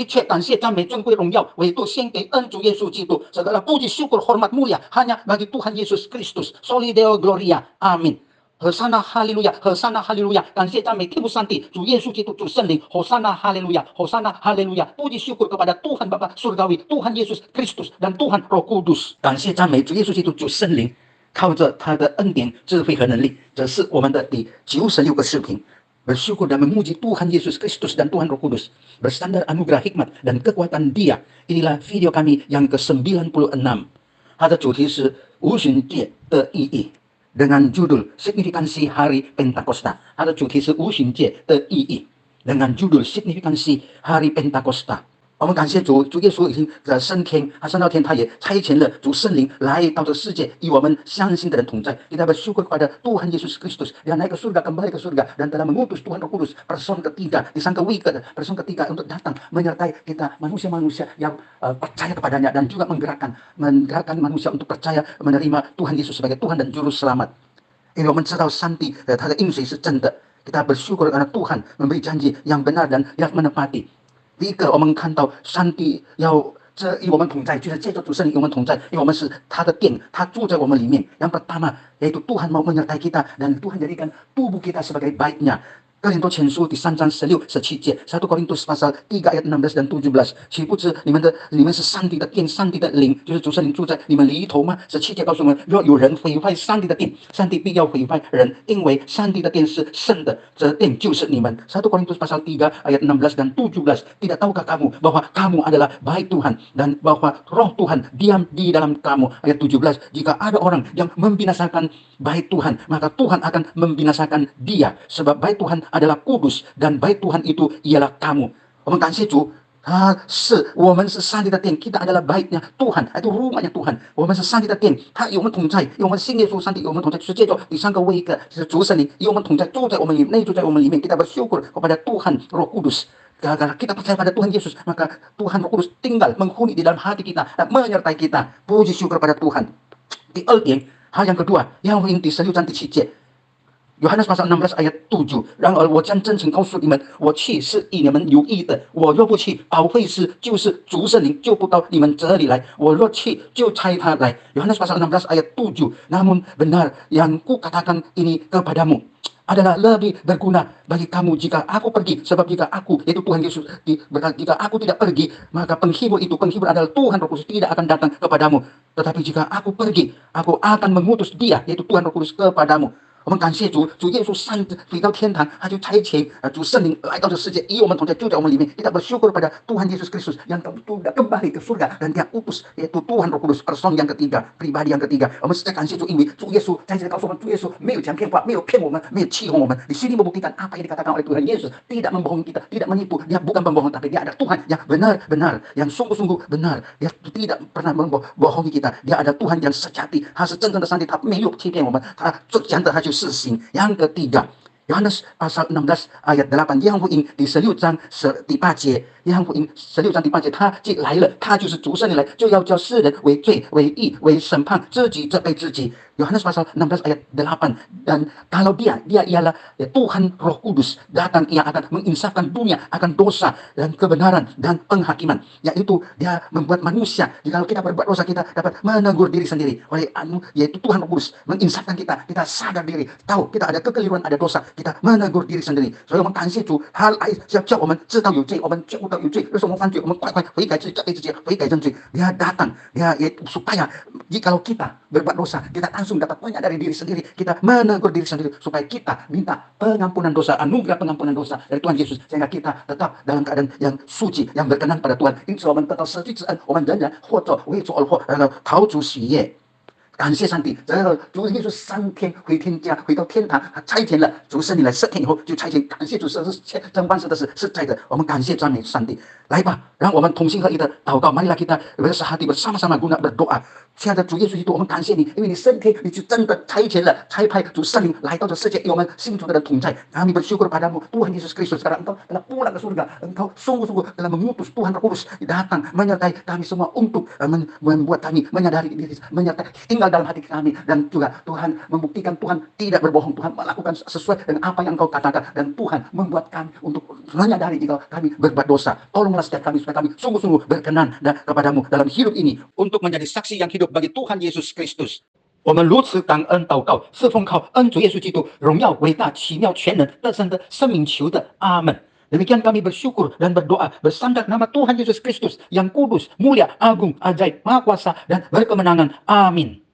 切感谢、赞美、尊贵、荣耀，唯独献给恩主耶稣基督。Segala puji, syukur, hormat, mulia hanya bagi Tuhan Yesus Kristus. Soli Deo Gloria. Amin. 和散那哈利路亚，和散那哈利路亚，感谢赞美天父上帝，主耶稣基督，主圣灵，和散那哈利路亚，和散那哈利路亚，puji syukur kepada Tuhan Bapa Surgawi, Tuhan Yesus Kristus dan Tuhan Roh Kudus。感谢赞美主耶稣基督，主圣灵，靠着他的恩典、智慧和能力，这是我们的第96个视频。Bersyukur dan memuji Tuhan Yesus Kristus dan Tuhan Roh Kudus. Bersandar anugerah hikmat dan kekuatan Dia. Inilah video kami yang ke-96. 它的主题是五旬节的意义。dengan judul signifikansi hari Pentakosta. 它的主题是五旬节的意义 dengan judul signifikansi hari Pentakosta。 我们感谢主，主耶稣已经升天，他升到天，他也差遣了主圣灵来到这世界，与我们相信的人同在。Kita bersyukur kepada Tuhan Yesus Kristus yang naik ke surga, kembali ke surga, dan telah mengutus Tuhan Roh Kudus person ketiga, disangka wicked, person ketiga untuk datang menyertai kita manusia-manusia yang percaya kepadanya dan juga menggerakkan manusia untuk percaya menerima Tuhan Yesus sebagai Tuhan dan Juru Selamat. 因为我们知道上帝他的应许是真的 ，kita bersyukur karena Tuhan memberi janji yang benar dan yang menepati。 第一个，我们看到上帝要与我们同在，就是借着主圣灵与我们同在，因为我们是他的殿，他住在我们里面。Yang pertama yaitu Tuhan mau menyertai kita dan Tuhan jadikan tubuh kita sebagai baitnya. 哥林多前书第3章16、17节，1 Korintus pasal 3 ayat 16 dan 17， 岂不知你们是上帝的殿，上帝的灵就是主圣灵住在你们里头吗？17节告诉我们，若有人毁坏上帝的殿，上帝必要毁坏人，因为上帝的殿是圣的，这殿就是你们。1 Korintus pasal 3 ayat 16 dan 17， tidak tahukah kamu bahwa kamu adalah bait Tuhan dan bahwa roh Tuhan diam di dalam kamu. Ayat 17, jika ada orang yang membinasakan bait Tuhan, maka Tuhan akan membinasakan dia, sebab bait Tuhan adalah kudus dan bait Tuhan itu ialah kamu. 我们感谢主，我们是上帝的殿 ，kita adalah baitnya Tuhan， itu rumahnya Tuhan。我们是上帝的殿，他与我们同在，与我们信耶稣，上帝与我们同在，就是借着第三个位格，就是主圣灵与我们同在，住在我们里面，内住在我们里面。kita bersyukur kepada Tuhan Roh Kudus。 Karena kita percaya pada Tuhan Yesus, maka Tuhan Roh Kudus tinggal menghuni di dalam hati kita dan menyertai kita. Puji syukur pada Tuhan. 第二点，hal yang kedua，约翰福音第16章第7节。 Yohanes pasal 16 ayat 7， 然而我将真情告诉你们，我去是以你们有益的。我若不去，保惠师就是主圣灵就不到你们这里来。我若去，就差他来。Yohanes pasal 16 ayat 7。Namun benar yang kukatakan ini kepadamu adalah lebih berguna bagi kamu jika aku pergi. Sebab jika aku, yaitu Tuhan Yesus, jika aku tidak pergi, maka penghibur adalah Tuhan Roh Kudus tidak akan datang kepadamu. Tetapi jika aku pergi, aku akan mengutus dia, yaitu Tuhan Roh Kudus kepadamu. 我们感谢主，主耶稣回到天堂，他就差遣主圣灵来到这世界，与我们同在，就在我们里面。Kita bersyukur pada Tuhan Yesus Kristus yang sudah kembali ke surga dan dia utus yaitu Tuhan Roh Kudus person yang ketiga, pribadi yang ketiga。我们实在感谢主，因为主耶稣在这里告诉我们，主耶稣没有讲骗话，没有骗我们，没有欺哄我们。di sini membuktikan apa yang dikatakan oleh Tuhan Yesus tidak membohongi kita, tidak menipu. Dia bukan pembohong, tapi dia ada Tuhan yang benar-benar, yang sungguh-sungguh benar. Dia tidak pernah membohongi kita. Dia ada Tuhan yang sejati，他是真正的上帝，他没有欺骗我们，他讲的他就事行。 Yang ketiga, Yohanes pasal 16 ayat 8， 约翰福音第16章第8节，约翰福音16章第8节，他既来了，他就是主圣灵来，就要叫世人为罪、为义、为审判，自己责备自己。Yohanes pasal 16 ayat 8 dan kalau dia ialah Tuhan Roh Kudus datang, ia akan menginsafkan dunia akan dosa dan kebenaran dan penghakiman, yaitu dia membuat manusia jika kita berbuat dosa kita dapat menegur diri sendiri oleh yaitu Tuhan Roh Kudus menginsafkan kita sadar diri tahu kita ada kekeliruan ada dosa kita menegur diri sendiri。所以我们感谢主，他来叫我们知道有罪，我们觉悟到有罪，就是我们犯罪，我们快悔改自己，责备自己，悔改认罪。Dia datang, dia supaya jikalau kita berbuat dosa kita langsung dapat menyadari diri sendiri, kita menegur diri sendiri supaya kita minta pengampunan dosa, anugerah pengampunan dosa dari Tuhan Yesus sehingga kita tetap dalam keadaan yang suci, yang berkenan pada Tuhan。因此我们得到实际之恩，我们仍然或者为主而活，讨主喜悦。 感谢上帝，这个主耶稣3天回天家，回到天堂，他差遣了主圣灵来7天以后就差遣，感谢主真万事的是实在的，我们感谢赞美上帝。来吧，让我们同心合一的祷告，marilah kita bersehati bersama-sama guna berdoa. 亲爱的主耶稣基督，我们感谢你，因为你升天，你就真的差遣了、差派主圣灵来到这世界，与我们信主的人同在。Kami bersyukur padamu, Tuhan Yesus Kristus. Sekarang Engkau telah pulang ke surga. Engkau sungguh-sungguh telah mengutus Tuhan Roh Kudus datang menyertai kami semua untuk membuat kami menyadari diri, menyertai tinggal dalam hati kami, dan juga Tuhan membuktikan Tuhan tidak berbohong. Tuhan melakukan sesuai dengan apa yang Engkau katakan, dan Tuhan membuat kami untuk menyadari jika kami berbuat dosa. Tolonglah setiap kami supaya kami sungguh-sungguh berkenan kepadamu dalam hidup ini untuk menjadi saksi yang hidup bagi Tuhan Yesus Kristus。我们如此感恩祷告，是奉靠恩主耶稣基督荣耀、伟大、奇妙、全能、得胜的生命求的，阿门。Demikian kami bersyukur dan berdoa bersandar nama Tuhan Yesus Kristus yang kudus, mulia, agung, ajaib, maha kuasa, dan berkemenangan. Amin.